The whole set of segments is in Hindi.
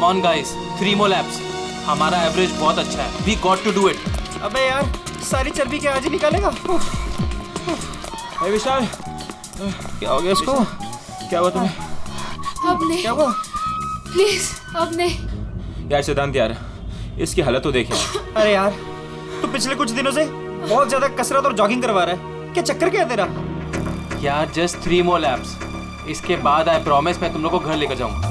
On guys, 3 more laps. हमारा एवरेज बहुत अच्छा है. We got to do it. अबे यार, सारी चर्बी क्या आज ही निकालेगा? विशाल, क्या हो गया इसको? क्या हुआ तुम्हें? अब नहीं. क्या हुआ? प्लीज अब नहीं. यार सिद्धांत यार, इसकी हालत तो देखे. अरे यार, तू पिछले कुछ दिनों से बहुत ज्यादा कसरत और जॉगिंग करवा रहा है. क्या चक्कर क्या है तेरा? यार जस्ट 3 more laps. इसके बाद आई प्रॉमिस मैं तुम लोग को घर लेकर जाऊंगा.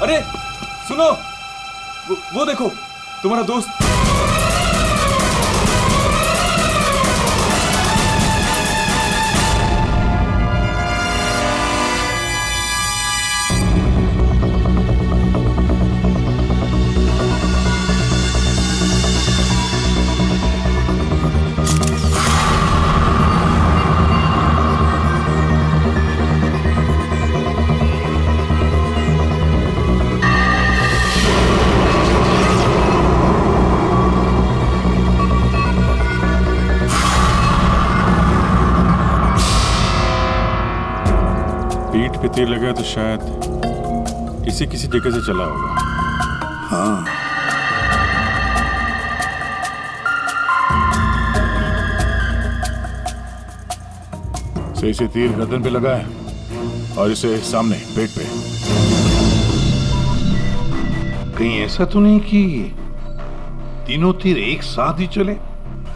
अरे सुनो, वो देखो तुम्हारा दोस्त. पीठ पे तीर लगा तो शायद किसी जगह से चला होगा. हाँ. से इसे तीर गर्दन पे लगा है और इसे सामने पेट पे. कहीं ऐसा तो नहीं कि तीनों तीर एक साथ ही चले?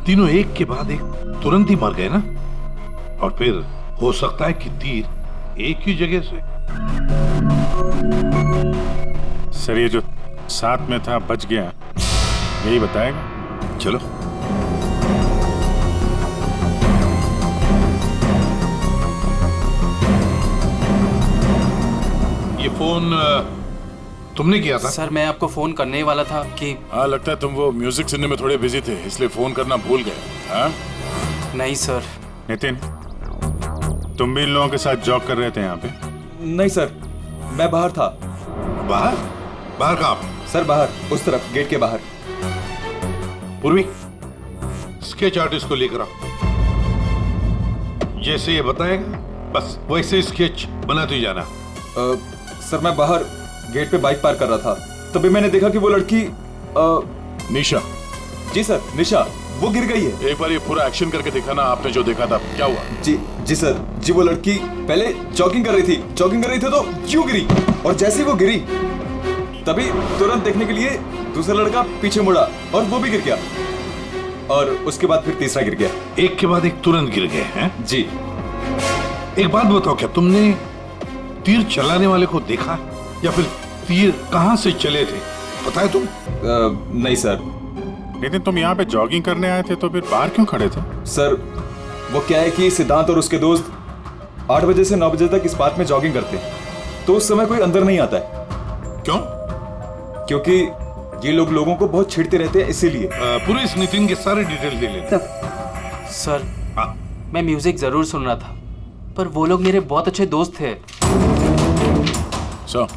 तीनों एक के बाद एक तुरंत ही मर गए ना? और फिर हो सकता है कि तीर एक ही जगह से. सर ये जो साथ में था बच गया, यही बताएगा. चलो. ये फोन तुमने किया था? सर मैं आपको फोन करने ही वाला था कि. हाँ लगता है तुम वो म्यूजिक सुनने में थोड़े बिजी थे, इसलिए फोन करना भूल गए. हाँ? नहीं सर. नितिन, तुम भी इन लोगों के साथ जॉग कर रहे थे यहाँ पे? नहीं सर, मैं बाहर था. बाहर? बाहर कहाँ पे? सर बाहर, उस तरफ, गेट के बाहर. पूर्वी, स्केच आर्टिस्ट को लेकर आओ. जैसे ये बताएगा बस वैसे स्केच बनाते ही जाना. सर मैं बाहर गेट पे बाइक पार्क कर रहा था, तभी मैंने देखा कि वो लड़की निशा. जी सर, निशा, वो गिर गई है. एक बार ये पूरा एक्शन करके दिखाना, आपने जो देखा था क्या हुआ? जी सर, जी वो लड़की पहले जॉगिंग कर रही थी तो यूं गिरी, और जैसे ही वो गिरी तभी तुरंत देखने के लिए दूसरा लड़का पीछे मुड़ा और वो भी गिर गया, और उसके बाद फिर तीसरा गिर गया. एक के बाद एक तुरंत गिर गए हैं? जी. एक बात बताओ, क्या तुमने तीर चलाने वाले को देखा या फिर तीर कहां से चले थे, पता है तुम? नहीं सर. नितिन, तुम यहाँ पे जॉगिंग करने आए थे तो फिर बाहर क्यों खड़े थे? सर वो क्या है कि सिद्धांत और उसके दोस्त 8 बजे से 9 बजे तक इस पार्क में जॉगिंग करते हैं, तो उस समय कोई अंदर नहीं आता है. क्यों? क्योंकि ये लोग लोगों को बहुत छेड़ते रहते हैं, इसीलिए. पूरे इस नितिन के सारे डिटेल दे लेते. सर हाँ. मैं म्यूजिक जरूर सुन रहा था, पर वो लोग मेरे बहुत अच्छे दोस्त थे. सो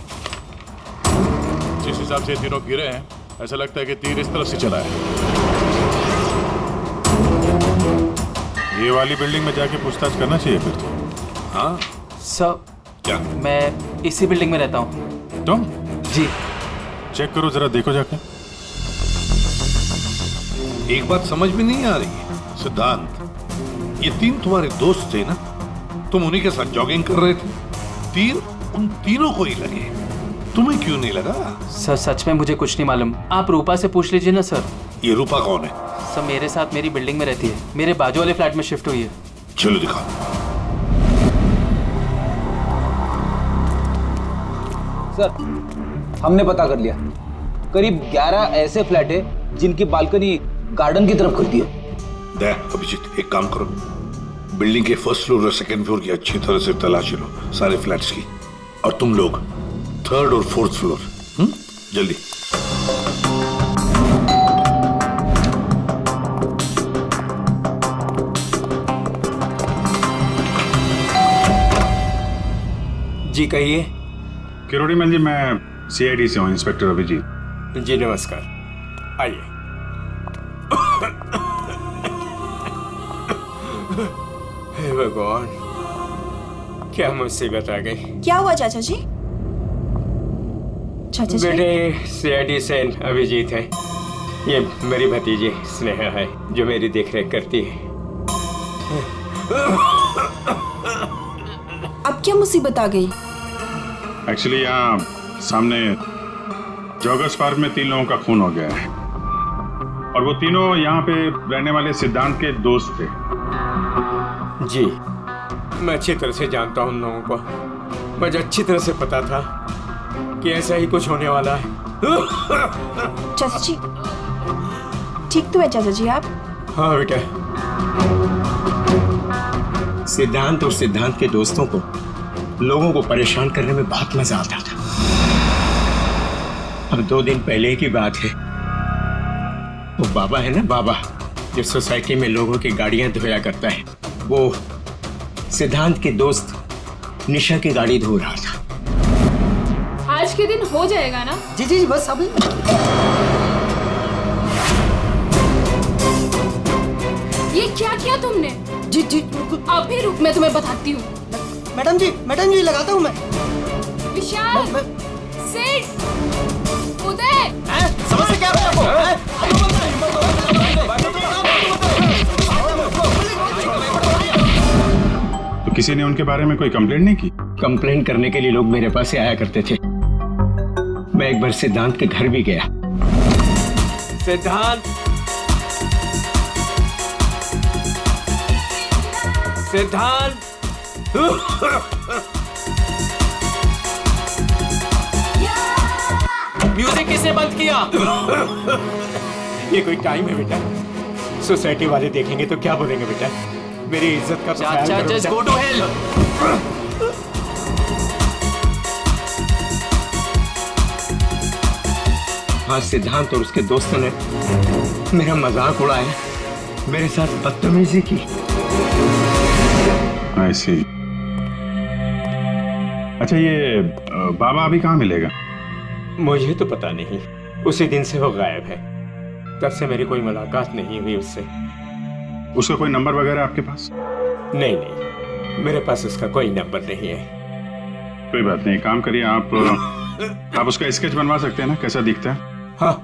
जिस हिसाब से तीनों गिरे हैं, ऐसा लगता है कि तीर इस तरफ से चला है. ये वाली बिल्डिंग में जाके पूछताछ करना चाहिए फिर तो. हाँ. सर क्या? मैं इसी बिल्डिंग में रहता हूँ. तुम? जी. चेक करो जरा, देखो जाके. एक बात समझ में नहीं आ रही है सिद्धांत, ये तीन तुम्हारे दोस्त थे ना, तुम उन्हीं के साथ जॉगिंग कर रहे थे, तीर उन तीनों को ही लगे, तुम्हें क्यों नहीं लगा? सर सच में मुझे कुछ नहीं मालूम, आप रूपा से पूछ लीजिए ना सर. ये रूपा कौन है? सर मेरे साथ मेरी बिल्डिंग में रहती है, मेरे बाजू वाले फ्लैट में शिफ्ट हुई है. चलो दिखाओ. सर हमने पता कर लिया, करीब 11 ऐसे फ्लैट है जिनकी बालकनी गार्डन की तरफ खुलती है. देख अभिजीत, एक काम करो, बिल्डिंग के फर्स्ट फ्लोर और सेकंड फ्लोर की अच्छी तरह से तलाशी लो, सारे फ्लैट्स की, और तुम लोग 3rd और 4th फ्लोर. जल्दी. जी कहिए। किरोड़ी मैल जी, मैं सीआईडी से हूँ, इंस्पेक्टर अभिजीत। जी नमस्कार, आइए। हे भगवान, क्या मुसीबत आ गई। क्या हुआ चाचा जी? चाचा जी बेटे, सीआईडी से अभिजीत है। ये मेरी भतीजी स्नेहा है जो मेरी देखरेख करती है। अब क्या मुसीबत आ गई? एक्चुअली यहाँ सामने जॉगर्स पार्क में 3 लोगों का खून हो गया है और वो तीनों यहाँ पे रहने वाले सिद्धांत के दोस्त थे। जी, मैं अच्छी तरह से जानता हूँ उन लोगों को। मुझे अच्छी तरह से पता था कि ऐसा ही कुछ होने वाला है। चाचा जी ठीक तो है चाचा जी आप? हाँ बेटा। सिद्धांत और सिद्धांत के दोस्तों को लोगों को परेशान करने में बहुत मजा आता था। अब 2 दिन पहले की बात है, वो बाबा है ना, बाबा जो सोसाइटी में लोगों की गाड़ियां धोया करता है, वो सिद्धांत के दोस्त निशा की गाड़ी धो रहा था। आज के दिन हो जाएगा ना? जी जी बस अभी। ये क्या किया तुमने? जी जी अभी रुक, मैं तुम्हें बताती हूँ। मैडम जी लगाता हूँ मैं। विशाल, सिड, उदय, समझ क्या तो किसी ने उनके बारे में कोई कंप्लेंट नहीं की? कंप्लेंट करने के लिए लोग मेरे पास से आया करते थे। मैं एक बार सिद्धांत के घर भी गया। सिद्धांत, सिद्धांत, म्यूजिक किसने बंद किया? ये कोई टाइम है बेटा? सोसाइटी वाले देखेंगे तो क्या बोलेंगे बेटा? मेरी इज्जत का तो ख्याल करो। Just go to hell. हाँ, सिद्धांत और उसके दोस्तों ने मेरा मजाक उड़ाया, मेरे साथ बदतमीजी की। I see। अच्छा, ये बाबा अभी कहाँ मिलेगा? मुझे तो पता नहीं, उसी दिन से वो गायब है। तब से मेरी कोई मुलाकात नहीं हुई उससे। उसका कोई नंबर वगैरह आपके पास? नहीं, मेरे पास उसका कोई नंबर नहीं है। कोई बात नहीं, काम करिए, आप उसका स्केच बनवा सकते हैं ना, कैसा दिखता है? हाँ।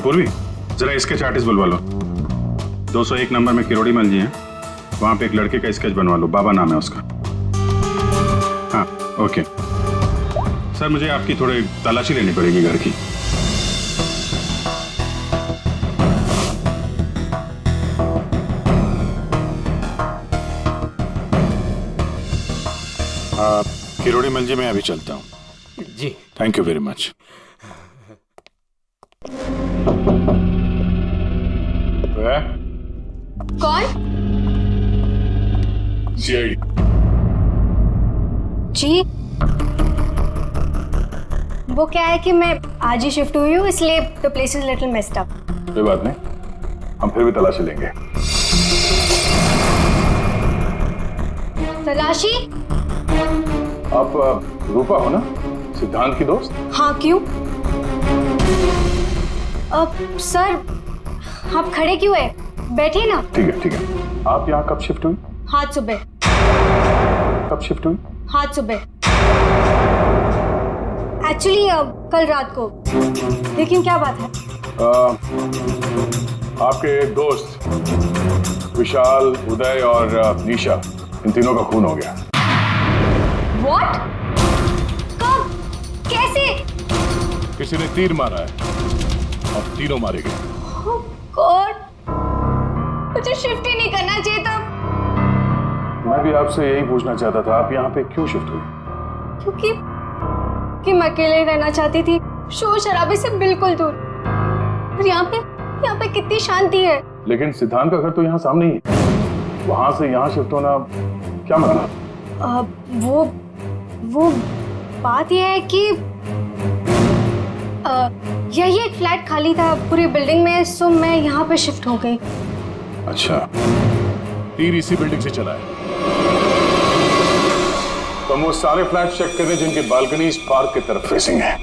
पूर्वी, जरा स्केच आर्टिस्ट बुलवा लो। 201 नंबर में किरोड़ी मल जी हैं, वहां पे एक लड़के का स्केच बनवा लो, बाबा नाम है उसका। हाँ, ओके सर, मुझे आपकी थोड़ी तलाशी लेनी पड़ेगी घर की। किरोड़ी मल जी, मैं अभी चलता हूँ। जी, थैंक यू वेरी मच। कौन? सीआईडी। जी, वो क्या है कि मैं आज ही शिफ्ट हुई हूँ, इसलिए the place is little messed up. कोई बात नहीं, हम फिर भी तलाशी लेंगे। तलाशी? आप रूपा हो ना, सिद्धांत की दोस्त? हाँ, क्यों? सर, आप खड़े क्यों है? बैठिए ना। ठीक है। आप यहाँ कब शिफ्ट हुई? आज सुबह। कब शिफ्ट हुई? आज सुबह। एक्चुअली कल रात को। लेकिन क्या बात है? आपके एक दोस्त विशाल, उदय और निशा, इन तीनों का खून हो गया। What? कब? कैसे? किसी ने तीर मारा है और तीनों मारे गए। Oh God! मुझे शिफ्ट ही नहीं करना चाहिए था। मैं भी आपसे यही पूछना चाहता था, आप यहाँ पे क्यों शिफ्ट हुई? क्योंकि मैं अकेले रहना चाहती थी, शोर शराबे से बिल्कुल दूर। और यहाँ पे कितनी शांति है। लेकिन सिद्धांत का घर तो यहाँ सामने ही है, वहां से यहाँ शिफ्ट होना क्या मतलब? वो बात यह है कि यही एक फ्लैट खाली था पूरी बिल्डिंग में, सो मैं यहाँ पे शिफ्ट हो गई। अच्छा, तीर इसी बिल्डिंग से चला है। तुम वो सारे फ्लैट चेक कर रहे जिनकी बालकनी इस पार्क की तरफ फेसिंग है।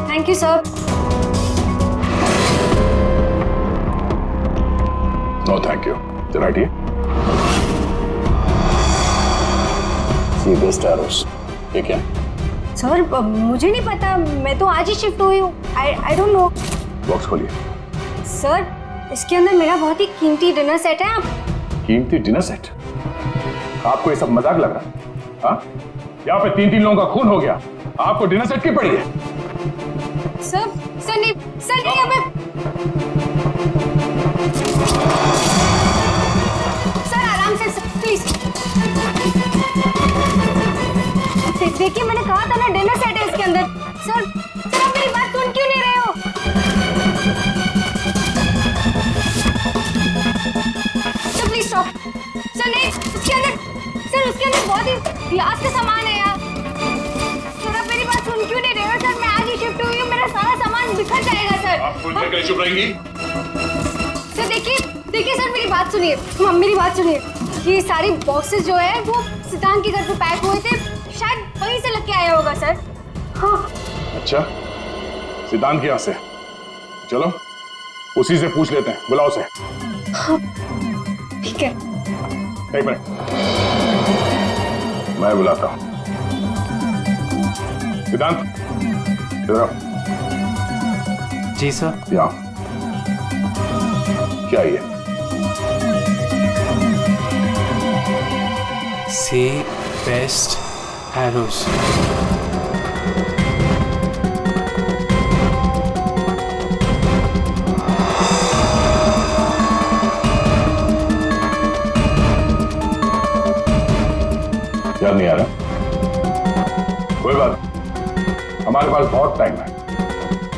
Thank you sir. No thank you. Right ये सी बेस्ट एरोस। ये क्या? सर मुझे नहीं पता, मैं तो आज ही शिफ्ट हुई हूँ। I don't know. बॉक्स खोलिए। सर इसके अंदर मेरा बहुत ही कीमती डिनर सेट है। आप कीमती डिनर सेट? आपको ये सब मजाक लग रहा है? हाँ? यहाँ पे 3 लोगों का खून हो गया, आपको डिनर सेट की पड़ी है? सर नहीं अबे सर आराम से प्लीज। देखिए मैंने कहा था ना डिनर सेट है इसके अंदर। सर आप मेरी बात सुन क्यों नहीं रहे हो? Sir please stop. सर नहीं उसके अंदर बहुत ही क्लास का सामान है यार। सर आप मेरी बात सुन क्यों नहीं रहे हो? सर मैं आज ही शिफ्ट हुई हूँ, मेरा सारा सामान बिखर जाएगा सर। आप फुल में कैसे चुप रहेंगी? सर देखिए सर मेरी बात सुनिए। मेरी बात सुनिए। ये सारी बॉक्सेस जो है वो सिद्धांत के घर पे पैक हुए थे, शायद वहीं से लग के आया होगा सर। हाँ। अच्छा सिद्धांत के यहाँ से? चलो उसी से पूछ लेते हैं, बुलाओ उसे। हाँ ठीक है। एक मिनट मैं बुलाता हूँ। सिद्धांत इधर आओ। जी सर। यहाँ क्या ये? से बेस्ट एरोस। याद नहीं आ रहा? कोई बात, हमारे पास बहुत टाइम है।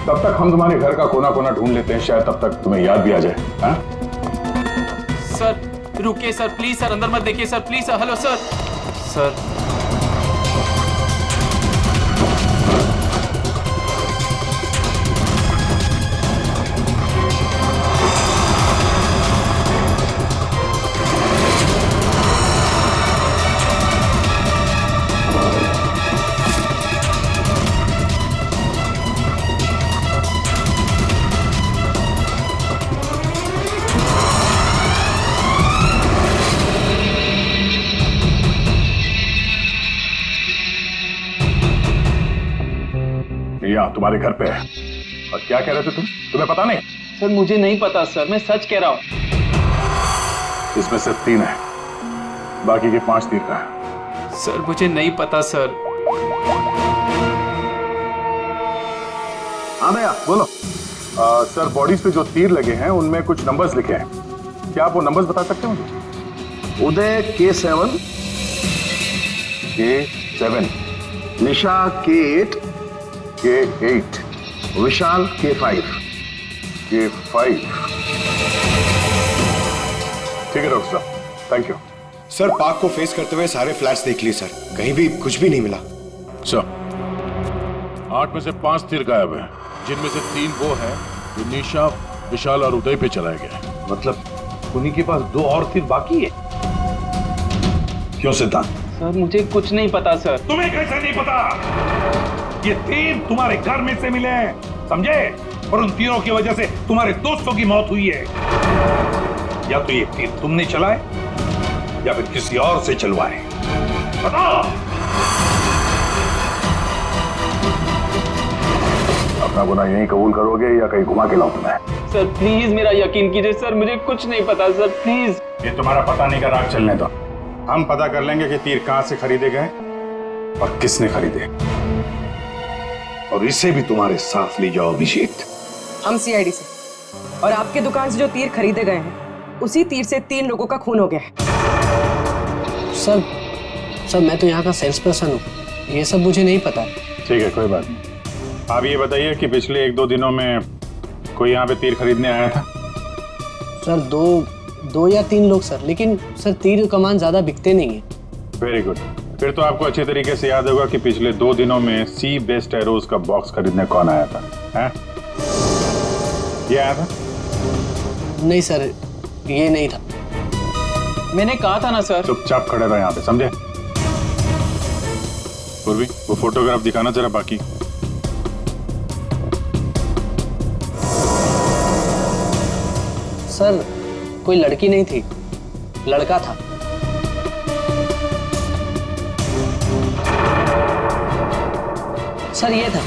तब तक हम तुम्हारे घर का कोना कोना ढूंढ लेते हैं, शायद तब तक तुम्हें याद भी आ जाए। हाँ? सर रुकिए सर, प्लीज सर, अंदर मत देखिए sir, please sir. Hello sir. Sir यहाँ तुम्हारे घर पे है। और क्या कह रहे थे तुम? तुम्हें पता नहीं? सर मुझे नहीं पता सर, मैं सच कह रहा हूँ। इसमें सिर्फ 3 है, बाकी के 5 तीर का है। सर मुझे नहीं पता सर। हाँ भैया बोलो। सर बॉडीज पे जो तीर लगे हैं उनमें कुछ नंबर्स लिखे हैं, क्या आप वो नंबर्स बता सकते हो मुझे? उदय K7, K7, निशा K8, K8, विशाल K5। K5। ठीक है डॉक्टर साहब, थैंक यू। सर पार्क को फेस करते हुए सारे फ्लैट्स देख लिए सर, कहीं भी कुछ भी नहीं मिला। सर 8 में से 5 तीर गायब है, जिनमें से 3 वो है जो निशा, विशाल और उदय पे चलाए गए। मतलब उन्हीं के पास 2 और तीर बाकी है? क्यों सिद्धांत? सर मुझे कुछ नहीं पता सर। तुम्हें कैसे नहीं पता? ये तीर तुम्हारे घर में से मिले हैं, समझे? और उन तीरों की वजह से तुम्हारे दोस्तों की मौत हुई है। या तो ये तीर तुमने चलाए या फिर किसी और से चलवाए, बताओ। अपना गुनाह यहीं कबूल करोगे या कहीं घुमा के लाऊं तुम्हें? सर प्लीज मेरा यकीन कीजिए सर, मुझे कुछ नहीं पता सर, प्लीज। ये तुम्हारा पता नहीं का राग चलने दो, हम पता कर लेंगे कि तीर कहां से खरीदे गए और किसने खरीदे। और इसे भी तुम्हारे साथ ले जाओ अभिषेक। हम सीआईडी से, और आपके दुकान से जो तीर खरीदे गए हैं उसी तीर से 3 लोगों का खून हो गया है। सर मैं तो यहाँ का सेल्स पर्सन हूँ, ये सब मुझे नहीं पता। ठीक है, कोई बात नहीं। आप ये बताइए कि पिछले 1-2 दिनों में कोई यहाँ पे तीर खरीदने आया था? सर दो या 3 लोग सर, लेकिन सर तीर कमान ज्यादा बिकते नहीं है। वेरी गुड, फिर तो आपको अच्छी तरीके से याद होगा कि पिछले 2 दिनों में सी बेस्ड एरोज का बॉक्स खरीदने कौन आया था? हैं? ये आया था? नहीं सर, ये नहीं था। मैंने कहा था ना सर। चुपचाप खड़े रहो यहाँ पे, समझे? पूर्वी, वो फोटोग्राफ दिखाना जरा बाकी। सर कोई लड़की नहीं थी, लड़का था। सर ये था।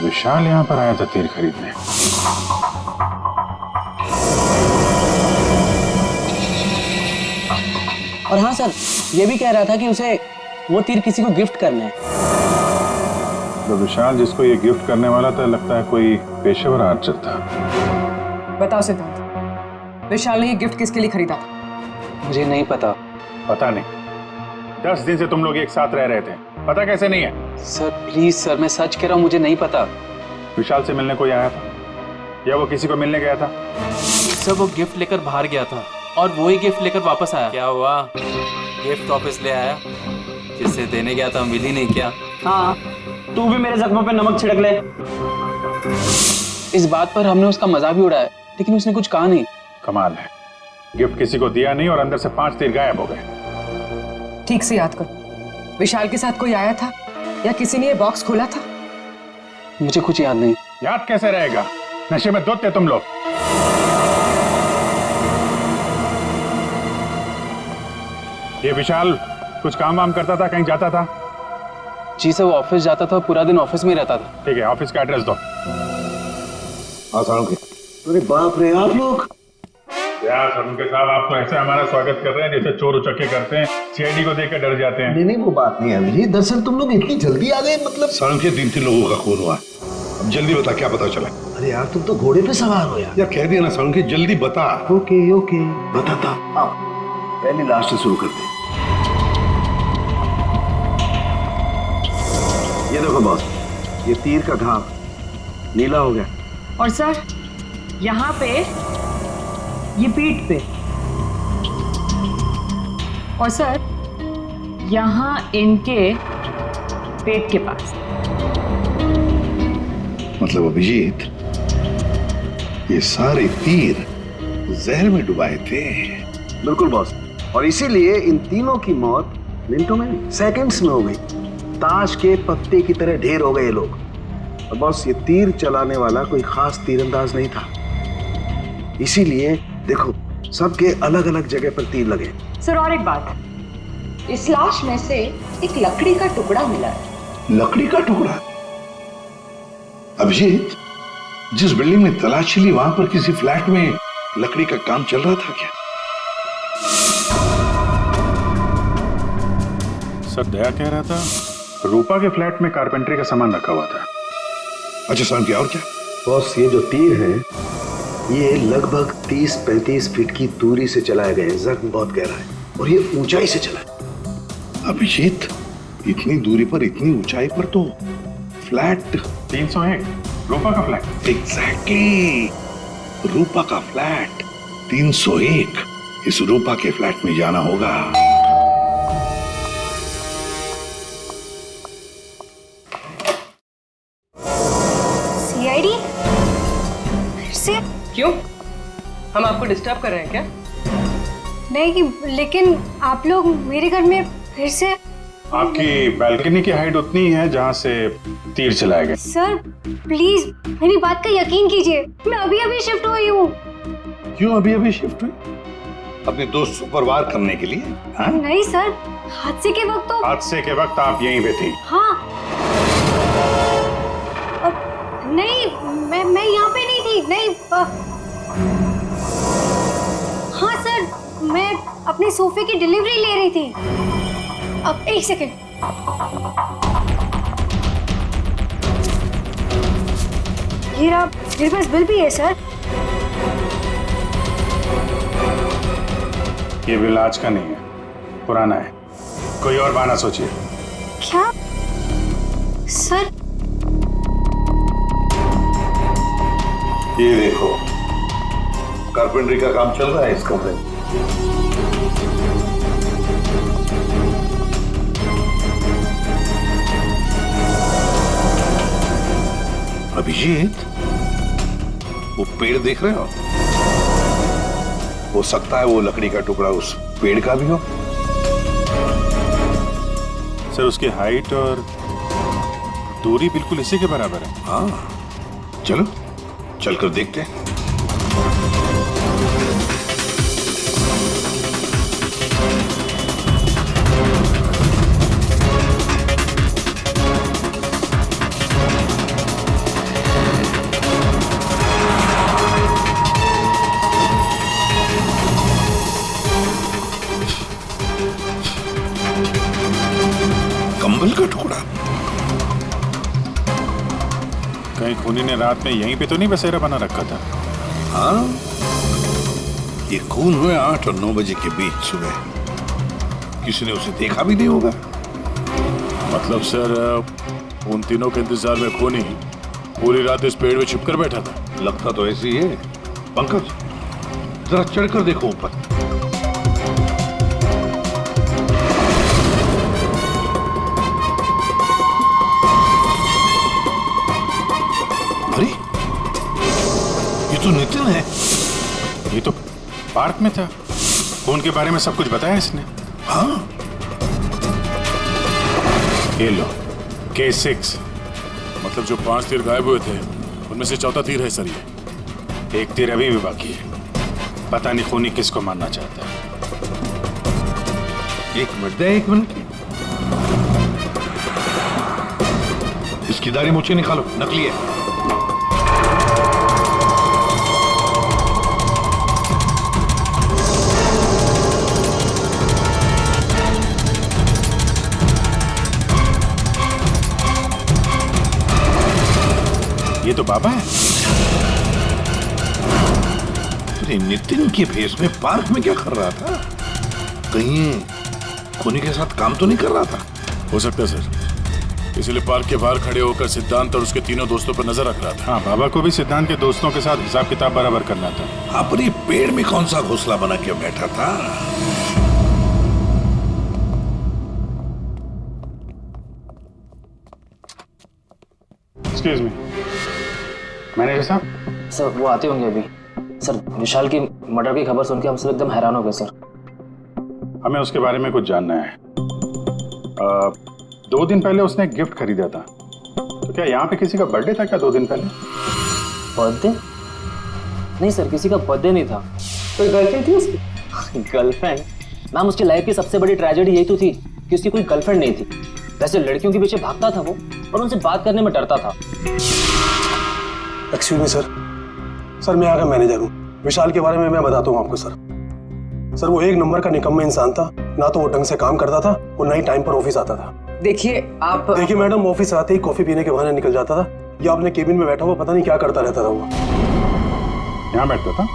विशाल यहाँ पर आया था तीर खरीदने। और हाँ सर, ये भी कह रहा था कि उसे वो तीर किसी को गिफ्ट करना है। तो विशाल जिसको ये गिफ्ट करने वाला था, लगता है कोई पेशेवर आर्चर था। बताओ सिद्धांत, विशाल ने ये गिफ्ट किसके लिए खरीदा था? मुझे नहीं पता। पता नहीं? 10 दिन से तुम लोग एक साथ रह रहे थे, पता कैसे नहीं है? सर प्लीज सर, मैं सच कह रहा हूँ, मुझे नहीं पता। विशाल से मिलने कोई आया था या वो किसी को मिलने गया था? सर वो गिफ्ट लेकर बाहर गया था और वो ही गिफ्ट लेकर वापस आया। क्या हुआ, गिफ्ट वापस ले आया? जिससे देने गया था मिल ही नहीं क्या? हाँ, तू भी मेरे जख्मों पे नमक छिड़क ले। इस बात पर हमने उसका मजाक भी उड़ाया, लेकिन उसने कुछ कहा नहीं। कमाल है, गिफ्ट किसी को दिया नहीं और अंदर से 5 तीर गायब हो गए। ठीक से याद करो, विशाल के साथ कोई आया था या किसी ने ये बॉक्स खोला था? मुझे कुछ याद नहीं। याद कैसे रहेगा, नशे में धुत थे तुम लोग। ये विशाल कुछ काम वाम करता था, कहीं जाता था? जी सर, वो ऑफिस जाता था, पूरा दिन ऑफिस में रहता था। ठीक है, ऑफिस का एड्रेस दो। अरे बाप रे, आप लोग यार सरुणके साहब, आप तो ऐसे हमारा स्वागत कर रहे हैं जैसे चोर उचक्के करते हैं, सीआईडी को देखकर डर जाते हैं। नहीं, वो बात नहीं है अभिजीत, दरअसल तुम लोग इतनी जल्दी आ गए, मतलब सड़क के 3 लोगों का खून हुआ। अब जल्दी बता, क्या पता चला? अरे यार, तुम तो घोड़े पे सवार हो यार। कह दिया ना सड़क, जल्दी बता। ओके बताता। आओ, पहले लास्ट से शुरू करते हैं। ये देखो बॉस, ये तीर का घाव नीला हो गया। और सर यहाँ पे, ये पीठ पे, और सर यहाँ इनके पेट के पास। मतलब अभिजीत, ये सारे तीर जहर में डुबाए थे। बिल्कुल बॉस, और इसीलिए इन तीनों की मौत मिनटों में नहीं, सेकंड्स में हो गई। ताश के पत्ते की तरह ढेर हो गए लोग। और बॉस, ये तीर चलाने वाला कोई खास तीरंदाज नहीं था, इसीलिए देखो सबके अलग अलग जगह पर तीर लगे। सर और एक बात, इस लाश में से एक लकड़ी का टुकड़ा मिला है। लकड़ी का टुकड़ा? अभिजीत, जिस बिल्डिंग में तलाशी ली, वहां पर किसी फ्लैट में लकड़ी का काम चल रहा था क्या? सर दया कह रहा था रूपा के फ्लैट में कारपेंटरी का सामान रखा हुआ था। अच्छा सर, क्या और क्या? बॉस, ये जो तीर है ये लगभग 30-35 फीट की दूरी से चलाए गए हैं। जख्म बहुत गहरा है और ये ऊंचाई से चला है। अभिजीत, इतनी दूरी पर, इतनी ऊंचाई पर तो फ्लैट 301 रूपा का फ्लैट। एग्जैक्टली, रूपा का फ्लैट 301। इस रूपा के फ्लैट में जाना होगा। सीआईडी? फिर से? क्यों, हम आपको डिस्टर्ब कर रहे हैं क्या? नहीं, लेकिन आप लोग मेरे घर में फिर से। आपकी बालकनी की हाइट उतनी है जहां से तीर चलाए गए। सर प्लीज मेरी बात का यकीन कीजिए, मैं अभी अभी शिफ्ट हुई हूँ। क्यों अभी अभी शिफ्ट हुई? अपने दोस्त को परवार करने के लिए? हाँ? नहीं सर, हादसे के वक्त तो। हादसे के वक्त आप यहीं पे थी? हाँ। नहीं, मैं यहाँ पे नहीं थी। नहीं। हाँ सर, मैं अपने सोफे की डिलीवरी ले रही थी। अब एक सेकेंड। मेरे पास बिल भी है सर। ये बिल आज का नहीं है, पुराना है। कोई और बहाना सोचिए। क्या सर? ये देखो, कारपेंटरी का काम चल रहा है इस कमरे में। अभिजीत, वो पेड़ देख रहे हो सकता है वो लकड़ी का टुकड़ा उस पेड़ का भी हो। सर उसकी हाइट और दूरी बिल्कुल इसी के बराबर है। हाँ, चलो चलकर देखते हैं। कंबल का टुकड़ा। कहीं खूनी ने रात में यहीं पे तो नहीं बसेरा बना रखा था? हाँ, ये खून हुए 8 और 9 बजे के बीच सुबह। किसी ने उसे देखा भी नहीं होगा। मतलब सर उन तीनों के इंतजार में खूनी पूरी रात इस पेड़ में छिपकर बैठा था। लगता तो ऐसे ही है। पंकज, जरा चढ़कर देखो ऊपर। अरे, ये तो नितिन है। ये तो पार्क में था। खून के बारे में सब कुछ बताया इसने। हाँ, ये लो K6, मतलब जो 5 तीर गायब हुए थे उनमें से चौथा तीर है सर। ये एक तीर अभी भी बाकी है। पता नहीं खूनी किसको मारना चाहता है। एक मिनट। इसकी दाढ़ी मूछें निकालो, नकली है। ये तो बाबा है। अरे नितिन के भेष में पार्क में क्या कर रहा था? कहीं खूनी के साथ काम तो नहीं कर रहा था? हो सकता है सर, इसलिए पार्क के बाहर खड़े होकर सिद्धांत और उसके तीनों दोस्तों पर नजर रख रहा था। हाँ, बाबा को भी सिद्धांत के दोस्तों के साथ हिसाब किताब बराबर करना था। हाँ, पर ये पेड़ में कौन सा घोंसला बना के बैठा था? एक्सक्यूज मी, मैनेजर साहब। सर वो आते होंगे अभी। सर विशाल की मर्डर की खबर सुन के हम सब एकदम हैरान हो गए सर। हमें उसके बारे में कुछ जानना है। 2 दिन पहले उसने एक गिफ्ट खरीदा था, तो क्या यहाँ पे किसी का बर्थडे था क्या 2 दिन पहले? बर्थडे? नहीं सर, किसी का बर्थडे नहीं था। कोई गर्लफ्रेंड थी उसकी? गर्लफ्रेंड? मैम, उसकी लाइफ की सबसे बड़ी ट्रेजेडी यही तो थी कि उसकी कोई गर्लफ्रेंड नहीं थी। वैसे लड़कियों के पीछे भागता था वो, और उनसे बात करने में डरता था। एक्सक्यूज मी सर, मैं यहाँ का मैनेजर हूँ। विशाल के बारे में मैं बताता हूँ आपको सर। सर वो एक नंबर का निकम्मा इंसान था। ना तो वो ढंग से काम करता था और ना ही टाइम पर ऑफिस आता था। देखिए मैडम, ऑफिस आते ही कॉफी पीने के बहाने निकल जाता था या अपने केबिन में बैठा हुआ पता नहीं क्या करता रहता था वो। यहाँ बैठता था?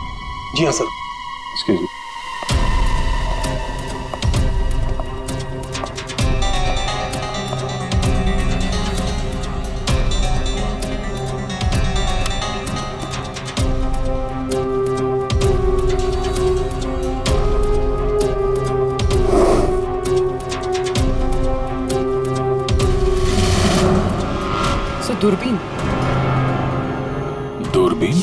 जी हाँ सर। Excuse me. दूरबीन? दूरबीन?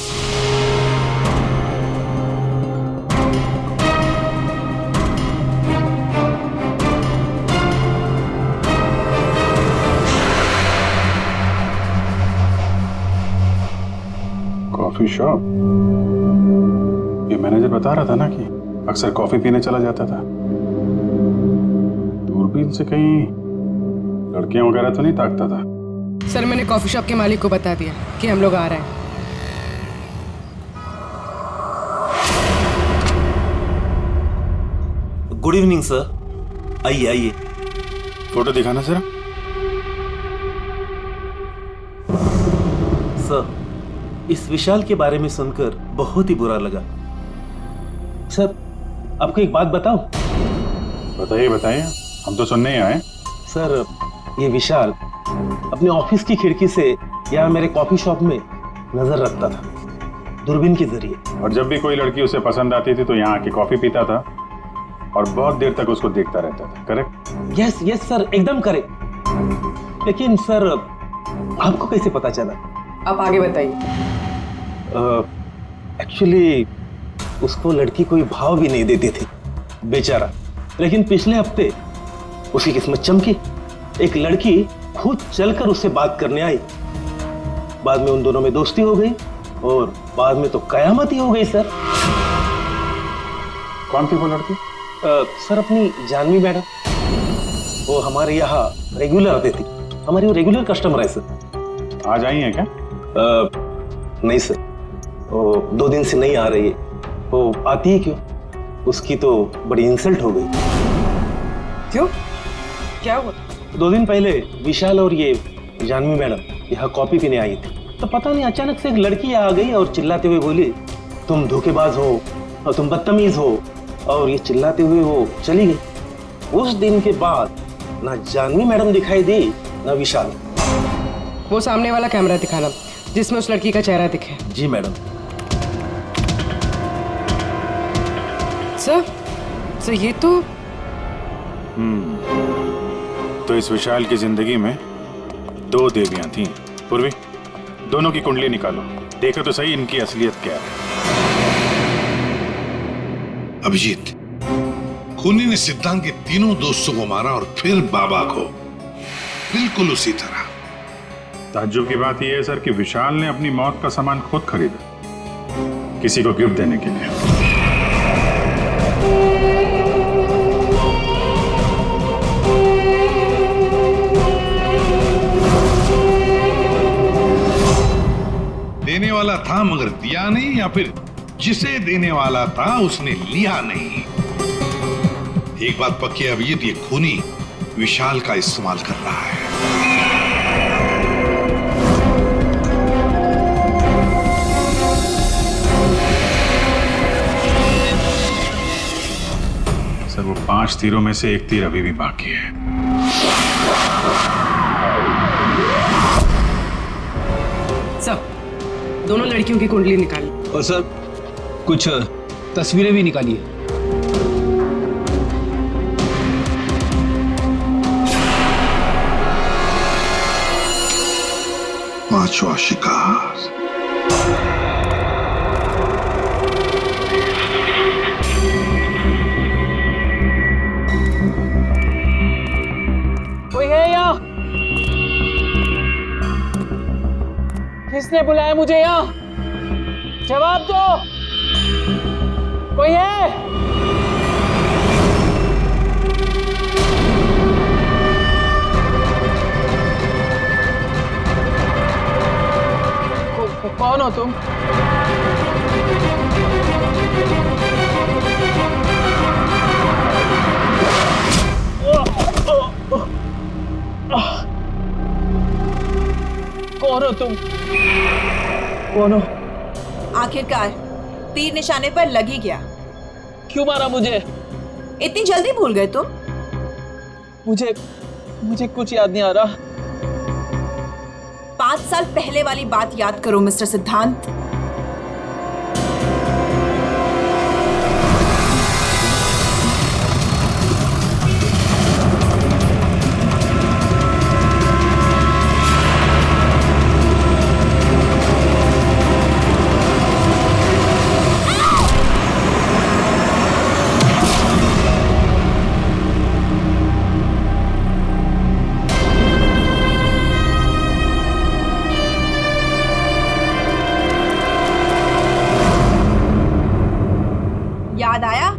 Coffee shop? ये मैनेजर बता रहा था ना कि अक्सर कॉफी पीने चला जाता था। दूरबीन से कहीं लड़कियां वगैरह तो नहीं ताकता था? सर मैंने कॉफी शॉप के मालिक को बता दिया कि हम लोग आ रहे हैं। गुड इवनिंग सर, आइए आइए। फोटो दिखाना जरा। सर इस विशाल के बारे में सुनकर बहुत ही बुरा लगा। सर आपको एक बात बताऊं? बताइए बताइए, हम तो सुनने ही आए। सर, ये विशाल अपने ऑफिस की खिड़की से यहाँ मेरे कॉफी शॉप में नजर रखता था, दूरबीन के जरिए। और जब भी कोई लड़की उसे पसंद आती थी तो यहाँ आके कॉफी पीता था और बहुत देर तक उसको देखता रहता था। करेक्ट? यस यस सर, एकदम करेक्ट। लेकिन सर, आपको कैसे पता चला? आप आगे बताइए। एक्चुअली उसको लड़की कोई भाव भी नहीं देती थी बेचारा, लेकिन पिछले हफ्ते उसकी किस्मत चमकी। एक लड़की खुद चलकर उससे बात करने आई। बाद में उन दोनों में दोस्ती हो गई और बाद में तो कयामत ही हो गई सर। कौन थी वो लड़की? सर, अपनी जानवी मैडम। वो हमारे यहाँ रेगुलर आती थी, हमारी वो रेगुलर कस्टमर है सर। आज आई है क्या? नहीं सर, वो 2 दिन से नहीं आ रही है। वो आती है क्यों? उसकी तो बड़ी इंसल्ट हो गई। क्यों? क्या हुआ? 2 दिन पहले विशाल और ये जानवी मैडम यहाँ कॉफी पीने आई थी, तो पता नहीं अचानक से एक लड़की आ गई और चिल्लाते हुए बोली, तुम धोखेबाज हो और तुम बदतमीज हो, और ये चिल्लाते हुए वो चली गई। उस दिन के बाद ना जानवी मैडम दिखाई दी ना विशाल। वो सामने वाला कैमरा दिखाना जिसमें उस लड़की का चेहरा दिखे। जी मैडम। सर ये तो तो इस विशाल की जिंदगी में 2 देवियां थीं। पूर्वी, दोनों की कुंडली निकालो, देखो तो सही इनकी असलियत क्या है। अभिजीत, खूनी ने सिद्धांत के तीनों दोस्तों को मारा और फिर बाबा को, बिल्कुल उसी तरह। ताज्जुब की बात यह है सर कि विशाल ने अपनी मौत का सामान खुद खरीदा किसी को गिफ्ट देने के लिए। देने वाला था मगर दिया नहीं, या फिर जिसे देने वाला था उसने लिया नहीं। एक बात पक्की है अभिजीत, ये खूनी विशाल का इस्तेमाल कर रहा है। सर, वो 5 तीरों में से 1 तीर अभी भी बाकी है। सर, दोनों लड़कियों की कुंडली निकाली और सर कुछ तस्वीरें भी निकाली है। पांचवा शिकार। कोई है यहाँ? किसने बुलाया मुझे यहाँ? जवाब दो। कोई है? कौन हो तुम? कौन हो तुम? कौन हो? आखिरकार तीर निशाने पर लग ही गया। क्यों मारा मुझे? इतनी जल्दी भूल गए तुम? मुझे कुछ याद नहीं आ रहा। 5 साल पहले वाली बात याद करो मिस्टर सिद्धांत। याद आया?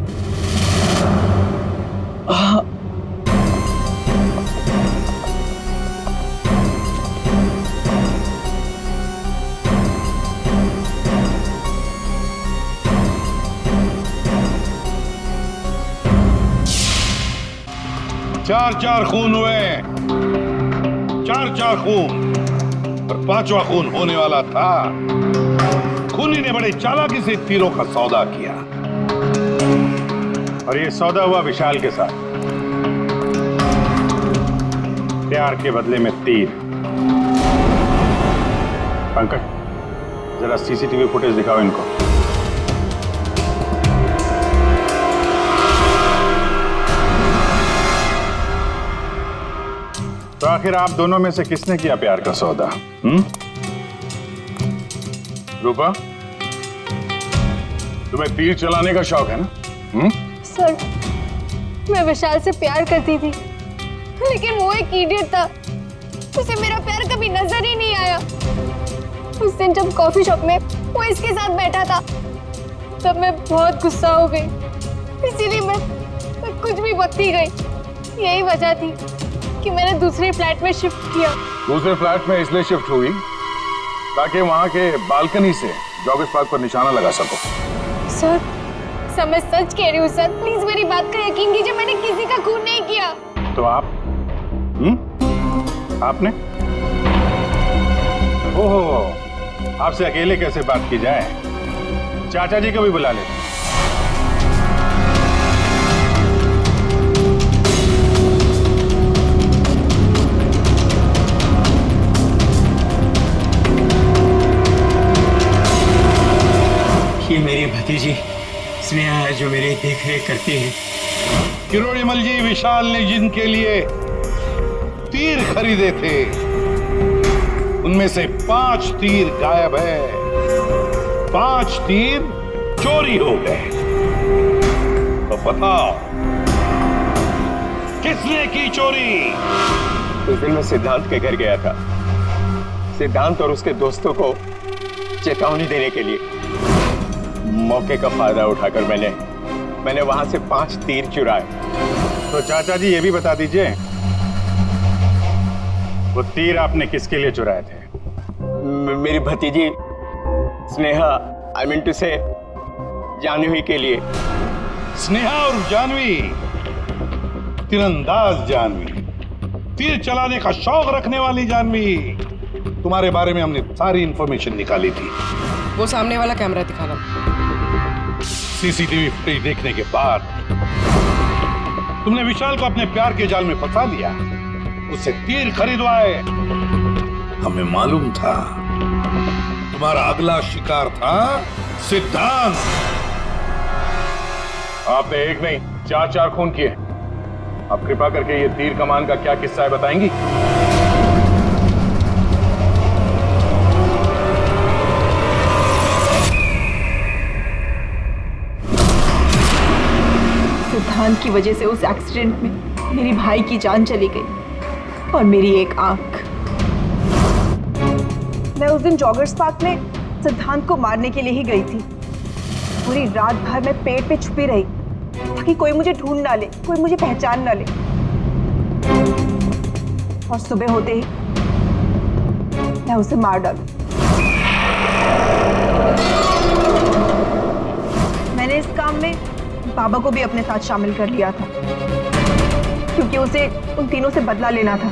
चार खून हुए, 4 खून, और 5वां खून होने वाला था। खूनी ने बड़े चालाकी से तीरों का सौदा किया। और ये सौदा हुआ विशाल के साथ, प्यार के बदले में तीर। पंकज, जरा सीसीटीवी फुटेज दिखाओ इनको। तो आखिर आप दोनों में से किसने किया प्यार का सौदा? रूपा, तुम्हें तीर चलाने का शौक है ना? सर, मैं विशाल से प्यार करती थी, लेकिन वो एक इडियट था। उसे मेरा प्यार कभी नजर ही नहीं आया। उस दिन जब कॉफी शॉप में वो इसके साथ बैठा था, तब मैं बहुत गुस्सा हो गई। इसीलिए मैं कुछ भी बकती गई। यही वजह थी कि मैंने दूसरे फ्लैट में शिफ्ट किया। दूसरे फ्लैट में इसलिए शिफ्ट हुई ताकि वहां के बालकनी से जॉगर्स पार्क पर निशाना लगा सको। सर, मैं सच कह रही हूँ सर, प्लीज मेरी बात का यकीन कीजिए। मैंने किसी का खून नहीं किया। तो आप आपने? ओहो, आपसे अकेले कैसे बात की जाए? चाचा जी को भी बुला लेते। ये मेरी भतीजी स्नेहा है जो मेरी देख रेख करती है। किरोड़ीमल जी, विशाल ने जिनके लिए तीर खरीदे थे उनमें से 5 तीर गायब है। 5 तीर चोरी हो गए। तो बताओ किसने की चोरी? उस दिन मैं सिद्धांत के घर गया था, सिद्धांत और उसके दोस्तों को चेतावनी देने के लिए। मौके का फायदा उठाकर मैंने वहां से 5 तीर चुराए। तो चाचा जी ये भी बता दीजिए, वो तीर आपने किसके लिए चुराए थे? मेरी भतीजी स्नेहा, आई मीन टू से जानवी के लिए। स्नेहा और जानवी, तीरंदाज जानवी, तीर चलाने का शौक रखने वाली जानवी। तुम्हारे बारे में हमने सारी इंफॉर्मेशन निकाली थी। वो सामने वाला कैमरा दिखाना। सीसीटीवी फुटेज देखने के बाद तुमने विशाल को अपने प्यार के जाल में फंसा लिया, उससे तीर खरीदवाए। हमें मालूम था तुम्हारा अगला शिकार था सिद्धांत। आपने एक नहीं 4 खून किए। आप कृपा करके ये तीर कमान का क्या किस्सा है बताएंगी? सिद्धांत की वजह से उस एक्सीडेंट में मेरी भाई की जान चली गई और मेरी एक आंख। मैं उस दिन जॉगर्स पार्क में सिद्धांत को मारने के लिए ही गई थी। पूरी रात भर मैं पेड़ पे छुपी रही ताकि कोई मुझे ढूंढ ना ले, कोई मुझे पहचान ना ले। और सुबह होते ही मैं उसे मार डालूं। मैंने इस काम में बाबा को भी अपने साथ शामिल कर लिया था क्योंकि उसे उन तीनों से बदला लेना था।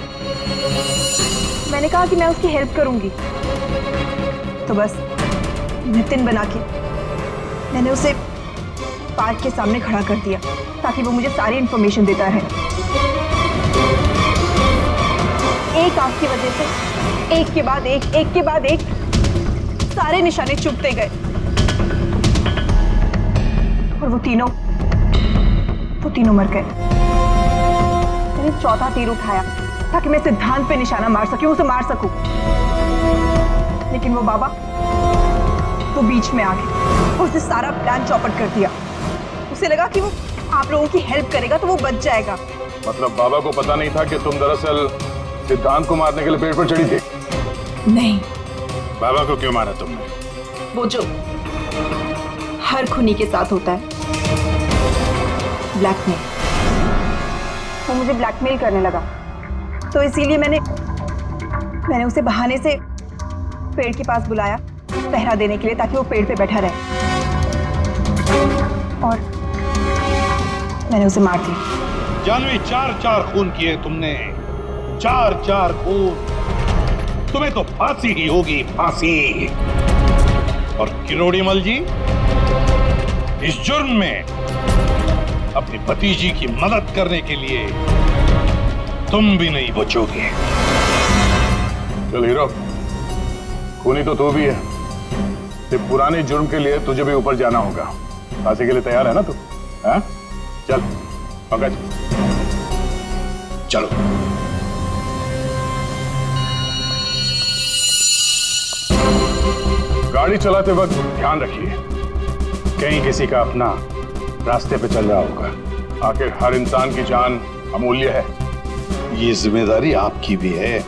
मैंने कहा कि मैं उसकी हेल्प करूंगी, तो बस नितिन बना के मैंने उसे पार्क के सामने खड़ा कर दिया ताकि वो मुझे सारी इंफॉर्मेशन देता रहे। एक आंख की वजह से एक के बाद एक सारे निशाने चुभते गए और वो तीनों मर गए। मैंने 4था तीर उठाया ताकि मैं सिद्धांत पे निशाना मार सकूं, उसे मार सकूं। लेकिन वो बाबा वो बीच में आ गए, उसने सारा प्लान चौपट कर दिया। उसे लगा कि वो आप लोगों की हेल्प करेगा तो वो बच जाएगा। मतलब बाबा को पता नहीं था कि तुम दरअसल सिद्धांत को मारने के लिए पेड़ पर चढ़ी थी? नहीं। बाबा को क्यों मारा तुमने? वो जो हर खूनी के साथ होता है, ब्लैकमेल। वो मुझे ब्लैकमेल करने लगा, तो इसीलिए मैंने उसे बहाने से पेड़ के पास बुलाया पहरा देने के लिए ताकि वो पेड़ पे बैठा रहे, और मैंने उसे मार दिया। जानवी, 4 खून किए तुमने, 4 खून। तुम्हें तो फांसी ही होगी, फांसी। और किरोड़ीमल जी, इस जुर्म में अपनी भतीजी की मदद करने के लिए तुम भी नहीं बचोगे। चल हीरो, खूनी तो तू भी है, सिर्फ पुराने जुर्म के लिए तुझे भी ऊपर जाना होगा। फांसी के लिए तैयार है ना तू? हैं? चल पकड़। चलो। गाड़ी चलाते वक्त ध्यान रखिए, कहीं किसी का अपना रास्ते पे चल रहा होगा। आखिर हर इंसान की जान अमूल्य है। ये जिम्मेदारी आपकी भी है।